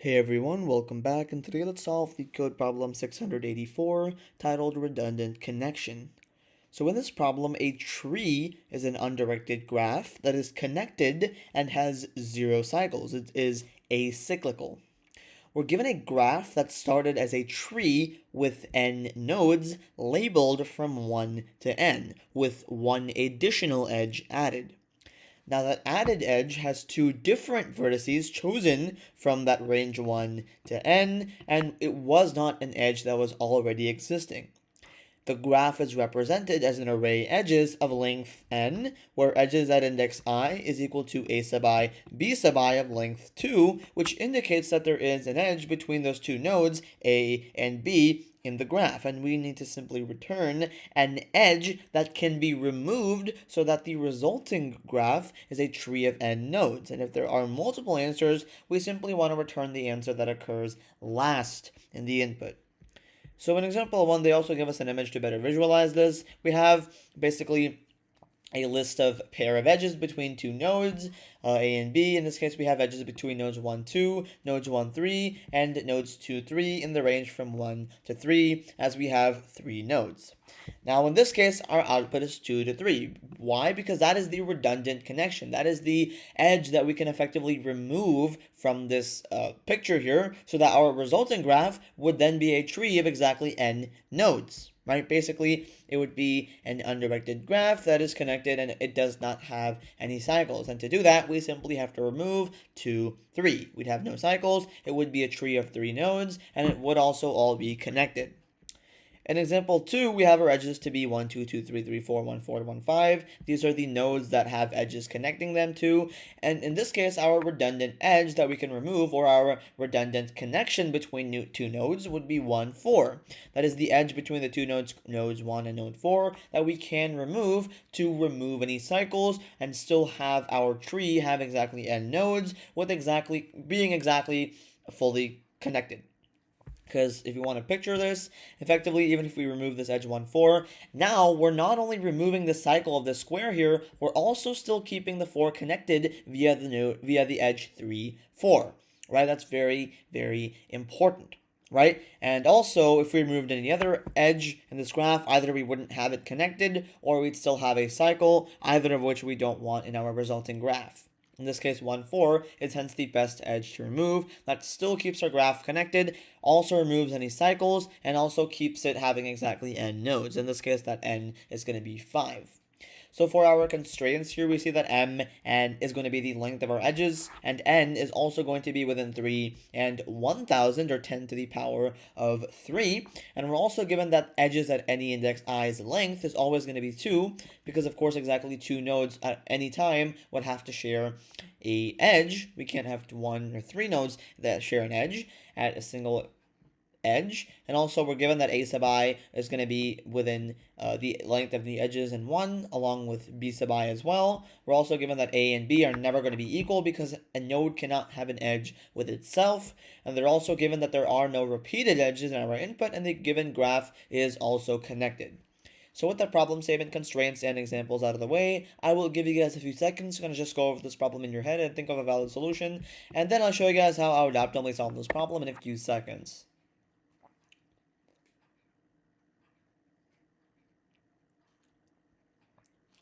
Hey everyone, welcome back, and today let's solve Leetcode problem 684 titled Redundant Connection. So in this problem, a tree is an undirected graph that is connected and has 0 cycles. It is acyclical. We're given a graph that started as a tree with n nodes labeled from 1 to n, with one additional edge added. Now that added edge has two different vertices chosen from that range 1 to n, and it was not an edge that was already existing. The graph is represented as an array edges of length n, where edges at index I is equal to a sub I, b sub I of length 2, which indicates that there is an edge between those two nodes, a and b, in the graph, and we need to simply return an edge that can be removed so that the resulting graph is a tree of n nodes. And if there are multiple answers, we simply want to return the answer that occurs last in the input. So in example 1, they also give us an image to better visualize this. We have basically a list of pair of edges between two nodes, A and B. In this case, we have edges between nodes 1, 2, nodes 1, 3, and nodes 2, 3 in the range from 1 to 3, as we have 3 nodes. Now, in this case, our output is 2 to 3. Why? Because that is the redundant connection. That is the edge that we can effectively remove from this picture here, so that our resulting graph would then be a tree of exactly n nodes. Right? Basically, it would be an undirected graph that is connected and it does not have any cycles. And to do that, we simply have to remove 2, 3. We'd have no cycles. It would be a tree of 3 nodes, and it would also all be connected. In example 2, we have our edges to be 1, 2, 2, 3, 3, 4, 1, 4, 1, 5. These are the nodes that have edges connecting them to. And in this case, our redundant edge that we can remove, or our redundant connection between two nodes, would be 1, 4. That is the edge between the two nodes, nodes 1 and node 4, that we can remove to remove any cycles and still have our tree have exactly n nodes with being exactly fully connected. Because if you want to picture this, effectively, even if we remove this edge 1, 4, now we're not only removing the cycle of the square here, we're also still keeping the 4 connected via the edge 3, 4. Right? That's very, very important. Right? And also, if we removed any other edge in this graph, either we wouldn't have it connected, or we'd still have a cycle, either of which we don't want in our resulting graph. In this case, 1, 4 is hence the best edge to remove. That still keeps our graph connected, also removes any cycles, and also keeps it having exactly n nodes. In this case, that n is going to be 5. So for our constraints here, we see that m is going to be the length of our edges, and n is also going to be within 3 and 1000, or 10 to the power of 3. And we're also given that edges at any index i's length is always going to be 2, because of course exactly 2 nodes at any time would have to share a edge. We can't have 1 or 3 nodes that share an edge at a single edge. And also we're given that a sub I is going to be within the length of the edges in 1, along with b sub I as well. We're also given that a and b are never going to be equal because a node cannot have an edge with itself. And they're also given that there are no repeated edges in our input, and the given graph is also connected. So with that problem statement, constraints, and examples out of the way, I will give you guys a few seconds. I'm going to just go over this problem in your head and think of a valid solution. And then I'll show you guys how I would optimally solve this problem in a few seconds.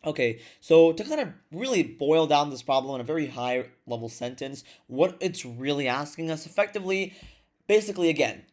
Okay, so to kind of really boil down this problem in a very high level sentence, what it's really asking us effectively, basically again,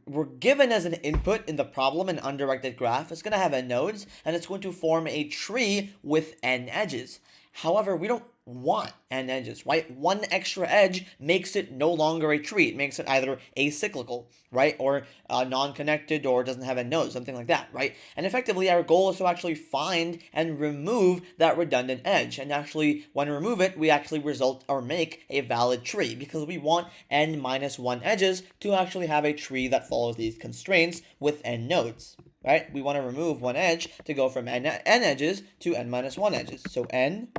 we're given as an input in the problem an undirected graph. It's going to have n nodes, and it's going to form a tree with n edges. However, we don't want n edges, right? One extra edge makes it no longer a tree. It makes it either acyclical, right? Or non-connected, or doesn't have n nodes, something like that, right? And effectively, our goal is to actually find and remove that redundant edge. And actually, when we remove it, we actually result or make a valid tree, because we want n minus 1 edges to actually have a tree that follows these constraints with n nodes. Right? We want to remove one edge to go from n edges to n minus 1 edges. So n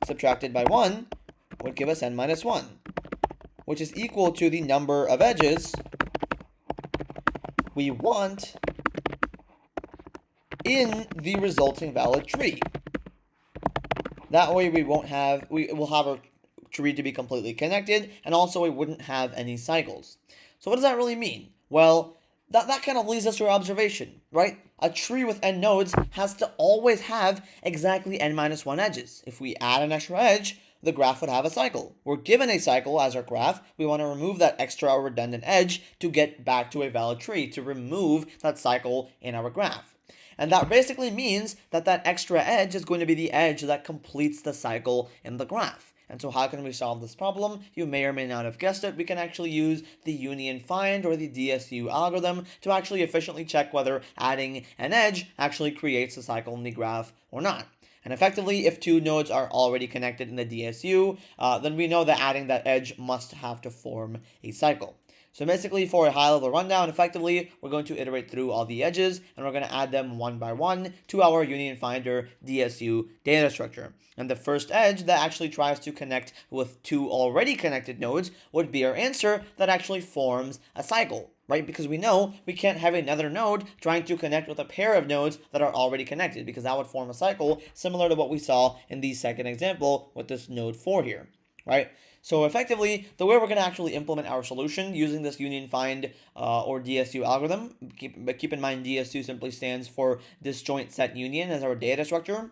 subtracted by 1 would give us n minus 1, which is equal to the number of edges we want in the resulting valid tree. That way we will have our tree to be completely connected, and also it wouldn't have any cycles. So what does that really mean? Well, that kind of leads us to our observation, right? A tree with n nodes has to always have exactly n minus 1 edges. If we add an extra edge, the graph would have a cycle. We're given a cycle as our graph. We want to remove that extra or redundant edge to get back to a valid tree, to remove that cycle in our graph. And that basically means that that extra edge is going to be the edge that completes the cycle in the graph. And so how can we solve this problem? You may or may not have guessed it. We can actually use the union find or the DSU algorithm to actually efficiently check whether adding an edge actually creates a cycle in the graph or not. And effectively, if two nodes are already connected in the DSU, then we know that adding that edge must have to form a cycle. So basically, for a high-level rundown, effectively, we're going to iterate through all the edges, and we're going to add them one by one to our union finder DSU data structure. And the first edge that actually tries to connect with two already connected nodes would be our answer that actually forms a cycle, right? Because we know we can't have another node trying to connect with a pair of nodes that are already connected, because that would form a cycle similar to what we saw in the second example with this node 4 here, right? So effectively, the way we're going to actually implement our solution using this union find or DSU algorithm, keep in mind DSU simply stands for disjoint set union as our data structure.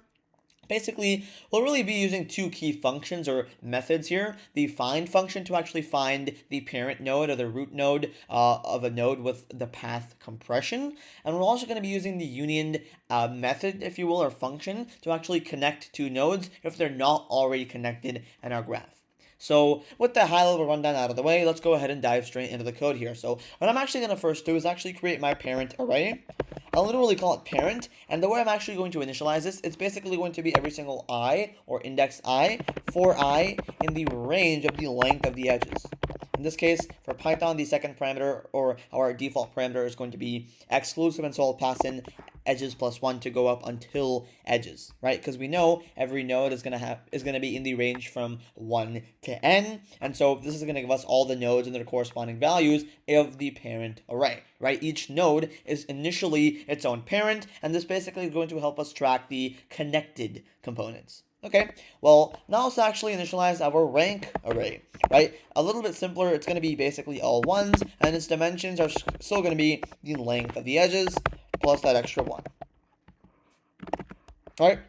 Basically, we'll really be using two key functions or methods here. The find function to actually find the parent node or the root node of a node with the path compression. And we're also going to be using the union method, if you will, or function to actually connect two nodes if they're not already connected in our graph. So with the high-level rundown out of the way, let's go ahead and dive straight into the code here. So what I'm actually going to first do is actually create my parent array. I'll literally call it parent, and the way I'm actually going to initialize this, it's basically going to be every single I, or index I, for I in the range of the length of the edges. In this case, for Python, the second parameter, or our default parameter, is going to be exclusive, and so I'll pass in edges plus 1 to go up until edges, right? Because we know every node is going to be in the range from 1 to n, and so this is going to give us all the nodes and their corresponding values of the parent array, right? Each node is initially its own parent, and this basically is going to help us track the connected components. Okay, well, now let's actually initialize our rank array, right? A little bit simpler, it's going to be basically all ones, and its dimensions are still going to be the length of the edges plus that extra 1. All right.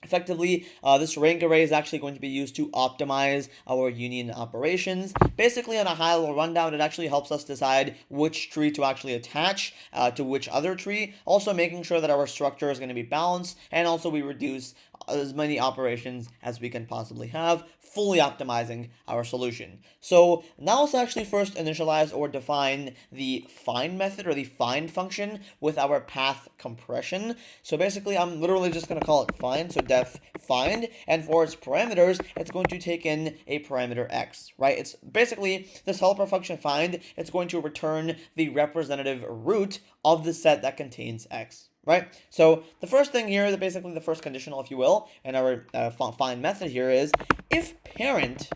Effectively, this rank array is actually going to be used to optimize our union operations. Basically, on a high-level rundown, it actually helps us decide which tree to actually attach to which other tree, also making sure that our structure is going to be balanced, and also we reduce as many operations as we can possibly have, fully optimizing our solution. So now let's actually first initialize or define the find method or the find function with our path compression. So basically, I'm literally just going to call it find, so def find, and for its parameters, it's going to take in a parameter x, right? It's basically this helper function find, it's going to return the representative root of the set that contains x. Right? So the first thing here, basically the first conditional, if you will, in our find method here is if parent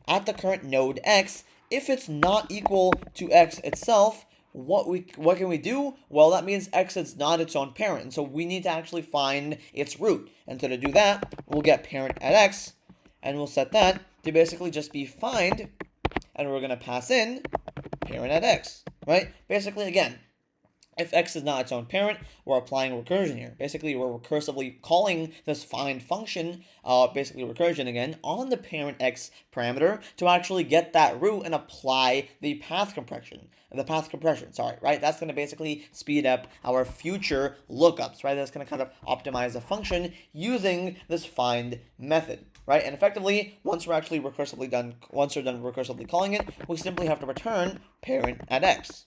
at the current node x, if it's not equal to x itself, what can we do? Well, that means x is not its own parent, and so we need to actually find its root. And so to do that, we'll get parent at x, and we'll set that to basically just be find, and we're going to pass in parent at x, right? Basically, again, if x is not its own parent, we're applying recursion here. Basically, we're recursively calling this find function, basically recursion again, on the parent x parameter to actually get that root and apply the path compression. Right? That's going to basically speed up our future lookups, right? That's going to kind of optimize the function using this find method, right? And effectively, once we're done recursively calling it, we simply have to return parent at x.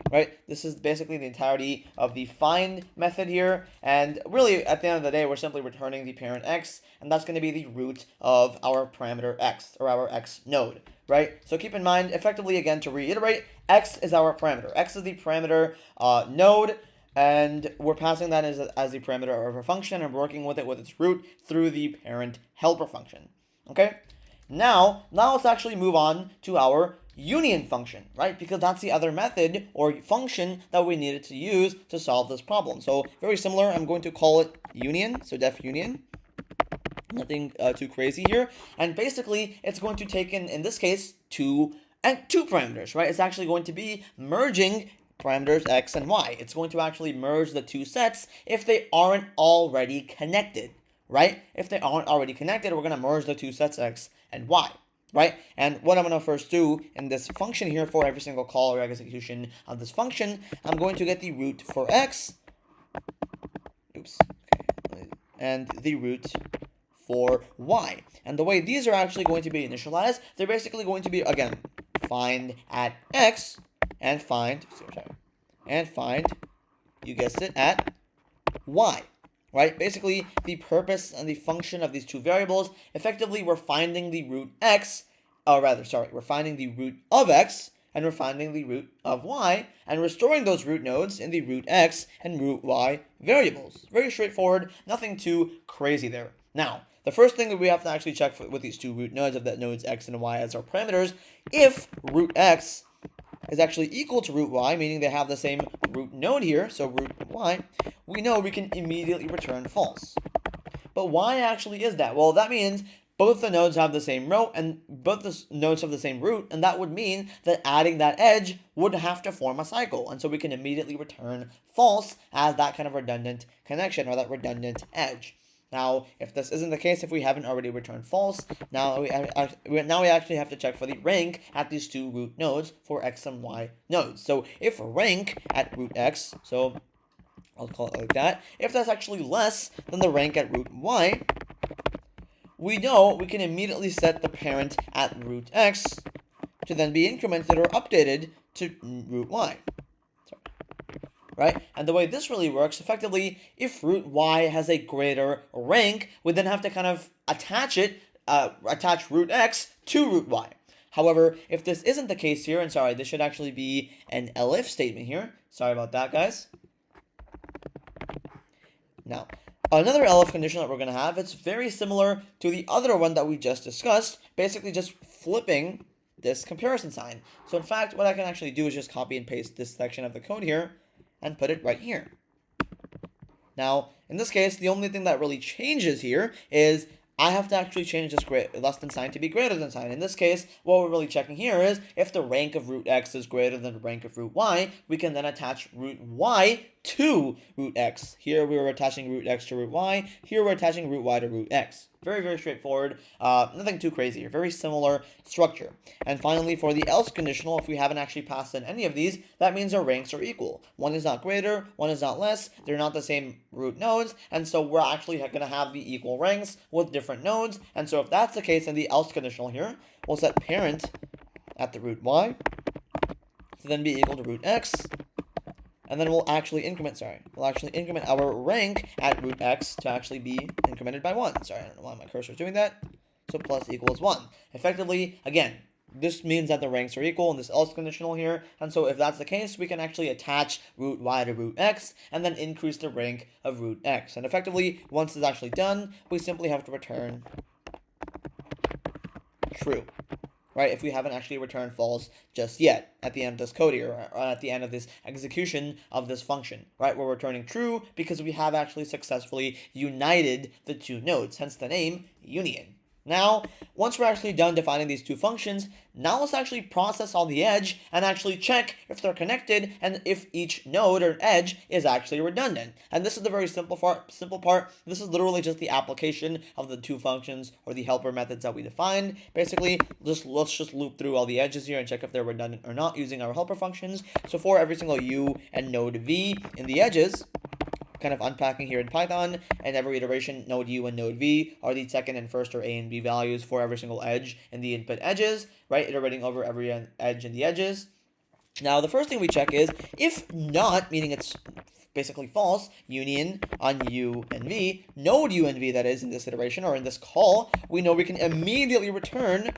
Right? This is basically the entirety of the find method here, and really at the end of the day we're simply returning the parent x, and that's going to be the root of our parameter x, or our x node, right? So keep in mind, effectively again to reiterate, x is our parameter. X is the parameter node, and we're passing that as the parameter of our function and working with it with its root through the parent helper function. Okay? Now let's actually move on to our union function, right? Because that's the other method or function that we needed to use to solve this problem. So very similar, I'm going to call it union, so def union. Nothing too crazy here. And basically, it's going to take in this case, two parameters, right? It's actually going to be merging parameters x and y. It's going to actually merge the two sets if they aren't already connected, right? If they aren't already connected, we're going to merge the two sets x and y, right? And what I'm going to first do in this function here for every single call or execution of this function, I'm going to get the root for x, and the root for y. And the way these are actually going to be initialized, they're basically going to be, again, find at x and find, you guessed it, at y, right? Basically, the purpose and the function of these two variables, effectively, we're finding the root x, we're finding the root of x, and we're finding the root of y, and we're storing those root nodes in the root x and root y variables. Very straightforward, nothing too crazy there. Now, the first thing that we have to actually check with these two root nodes of that nodes x and y as our parameters, if root x is actually equal to root y, meaning they have the same root node here, so root y, we know we can immediately return false. But why actually is that? Well, that means both the nodes have the same row and both the nodes have the same root, and that would mean that adding that edge would have to form a cycle, and so we can immediately return false as that kind of redundant connection or that redundant edge. Now, if this isn't the case, if we haven't already returned false, now we actually have to check for the rank at these two root nodes for x and y nodes. So if rank at root x, so I'll call it like that, if that's actually less than the rank at root y, we know we can immediately set the parent at root x to then be incremented or updated to root y. Right? And the way this really works, effectively, if root y has a greater rank, we then have to kind of attach root x to root y. However, if this isn't the case here, and sorry, this should actually be an elif statement here. Sorry about that, guys. Now, another elif condition that we're going to have, it's very similar to the other one that we just discussed, basically just flipping this comparison sign. So in fact, what I can actually do is just copy and paste this section of the code here and put it right here. Now, in this case, the only thing that really changes here is I have to actually change this less than sign to be greater than sign. In this case, what we're really checking here is if the rank of root x is greater than the rank of root y, we can then attach root y to root x. Here we were attaching root x to root y. Here we're attaching root y to root x. Very, very straightforward. Nothing too crazy here. Very similar structure. And finally, for the else conditional, if we haven't actually passed in any of these, that means our ranks are equal. One is not greater, one is not less. They're not the same root nodes, and so we're actually going to have the equal ranks with different nodes. And so if that's the case in the else conditional here, we'll set parent at the root y to then be equal to root x. And then we'll actually increment our rank at root x to actually be incremented by 1. Sorry, I don't know why my cursor is doing that. So plus equals 1. Effectively, again, this means that the ranks are equal in this else conditional here. And so if that's the case, we can actually attach root y to root x and then increase the rank of root x. And effectively, once it's actually done, we simply have to return true. Right, if we haven't actually returned false just yet at the end of this code here, or at the end of this execution of this function, right? We're returning true because we have actually successfully united the two nodes, hence the name union. Now, once we're actually done defining these two functions, now let's actually process on the edge and actually check if they're connected and if each node or edge is actually redundant. And this is the very simple part. This is literally just the application of the two functions or the helper methods that we defined. Basically, let's just loop through all the edges here and check if they're redundant or not using our helper functions. So for every single u and node v in the edges, kind of unpacking here in Python, and every iteration, node u and node v are the second and first or a and b values for every single edge in the input edges, right? Iterating over every edge in the edges. Now, the first thing we check is if not, meaning it's basically false, union on u and v, node u and v that is in this iteration or in this call, we know we can immediately return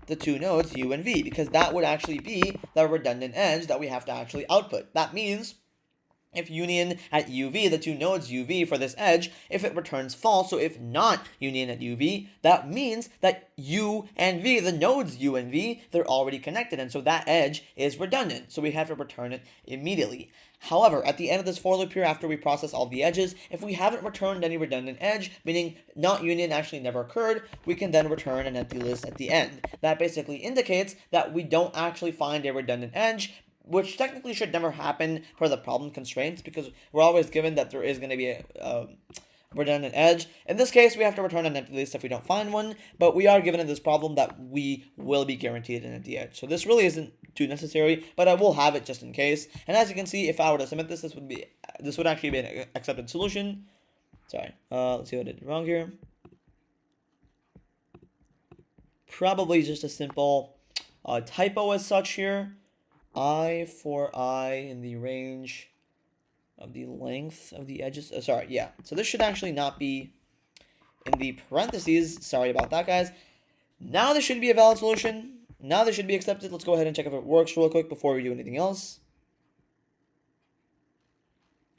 the two nodes u and v because that would actually be the redundant edge that we have to actually output. That means if union at UV, the two nodes UV for this edge, if it returns false, so if not union at UV, that means that U and V, the nodes U and V, they're already connected, and so that edge is redundant, so we have to return it immediately. However, at the end of this for loop here, after we process all the edges, if we haven't returned any redundant edge, meaning not union actually never occurred, we can then return an empty list at the end. That basically indicates that we don't actually find a redundant edge, which technically should never happen per the problem constraints, because we're always given that there is going to be a redundant edge. In this case, we have to return an empty list if we don't find one, but we are given in this problem that we will be guaranteed an empty edge. So this really isn't too necessary, but I will have it just in case. And as you can see, if I were to submit this, this would actually be an accepted solution. Sorry, let's see what I did wrong here. Probably just a simple typo as such here. I for I in the range of the length of the edges. Sorry, yeah. So this should actually not be in the parentheses. Sorry about that, guys. Now this should be a valid solution. Now this should be accepted. Let's go ahead and check if it works real quick before we do anything else.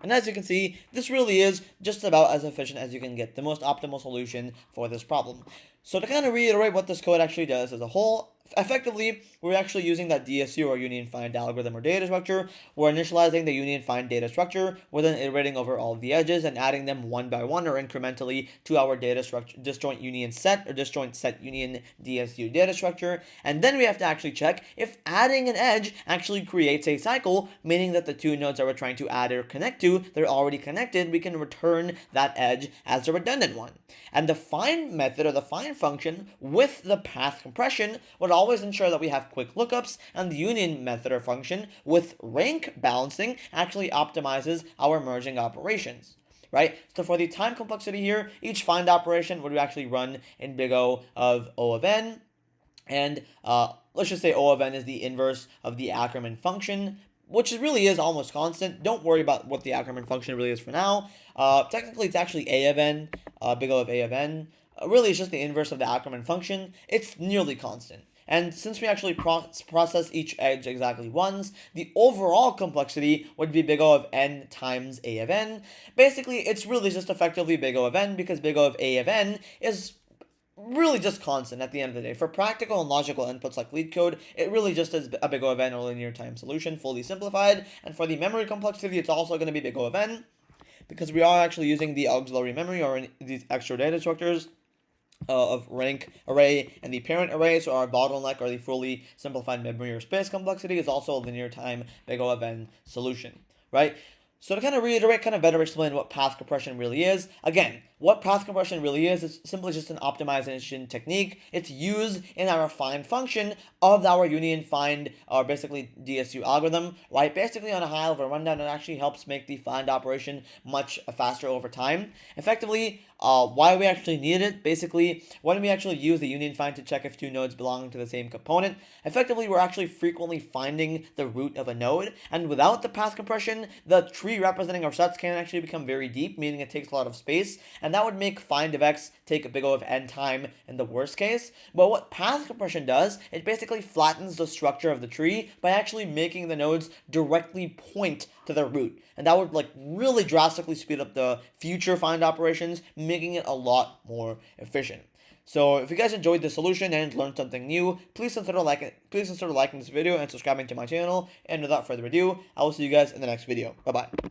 And as you can see, this really is just about as efficient as you can get, the most optimal solution for this problem. So to kind of reiterate what this code actually does as a whole, effectively, we're actually using that DSU or union find algorithm or data structure. We're initializing the union find data structure. We're then iterating over all of the edges and adding them one by one or incrementally to our data structure, disjoint union set or disjoint set union DSU data structure. And then we have to actually check if adding an edge actually creates a cycle, meaning that the two nodes that we're trying to add or connect to, they're already connected. We can return that edge as a redundant one. And the find method or the find function with the path compression would always ensure that we have quick lookups, and the union method or function with rank balancing actually optimizes our merging operations. Right? So for the time complexity here, each find operation would actually run in big O of O of n, and let's just say O of n is the inverse of the Ackermann function, which really is almost constant. Don't worry about what the Ackermann function really is for now. Technically, it's actually A of n, big O of A of n. Really, it's just the inverse of the Ackermann function. It's nearly constant. And since we actually process each edge exactly once, the overall complexity would be big O of n times A of n. Basically, it's really just effectively big O of n, because big O of A of n is really just constant at the end of the day. For practical and logical inputs like Leetcode, it really just is a big O of n or linear time solution, fully simplified. And for the memory complexity, it's also going to be big O of n, because we are actually using the auxiliary memory or these extra data structures of rank array and the parent array. So our bottleneck or the fully simplified memory or space complexity is also a linear time big O of n solution, right? So to kind of reiterate, kind of better explain what path compression really is. Again, what path compression really is simply just an optimization technique. It's used in our find function of our union find, or basically DSU algorithm, right? Basically, on a high level rundown, it actually helps make the find operation much faster over time. Effectively, why we actually need it, basically, when we actually use the union find to check if two nodes belong to the same component, effectively, we're actually frequently finding the root of a node, and without the path compression, the tree representing our sets can actually become very deep, meaning it takes a lot of space, and that would make find of x take a big O of n time in the worst case. But what path compression does, it basically flattens the structure of the tree by actually making the nodes directly point to their root. And that would really drastically speed up the future find operations, making it a lot more efficient. So if you guys enjoyed the solution and learned something new, please consider liking this video and subscribing to my channel. And without further ado, I will see you guys in the next video. Bye bye.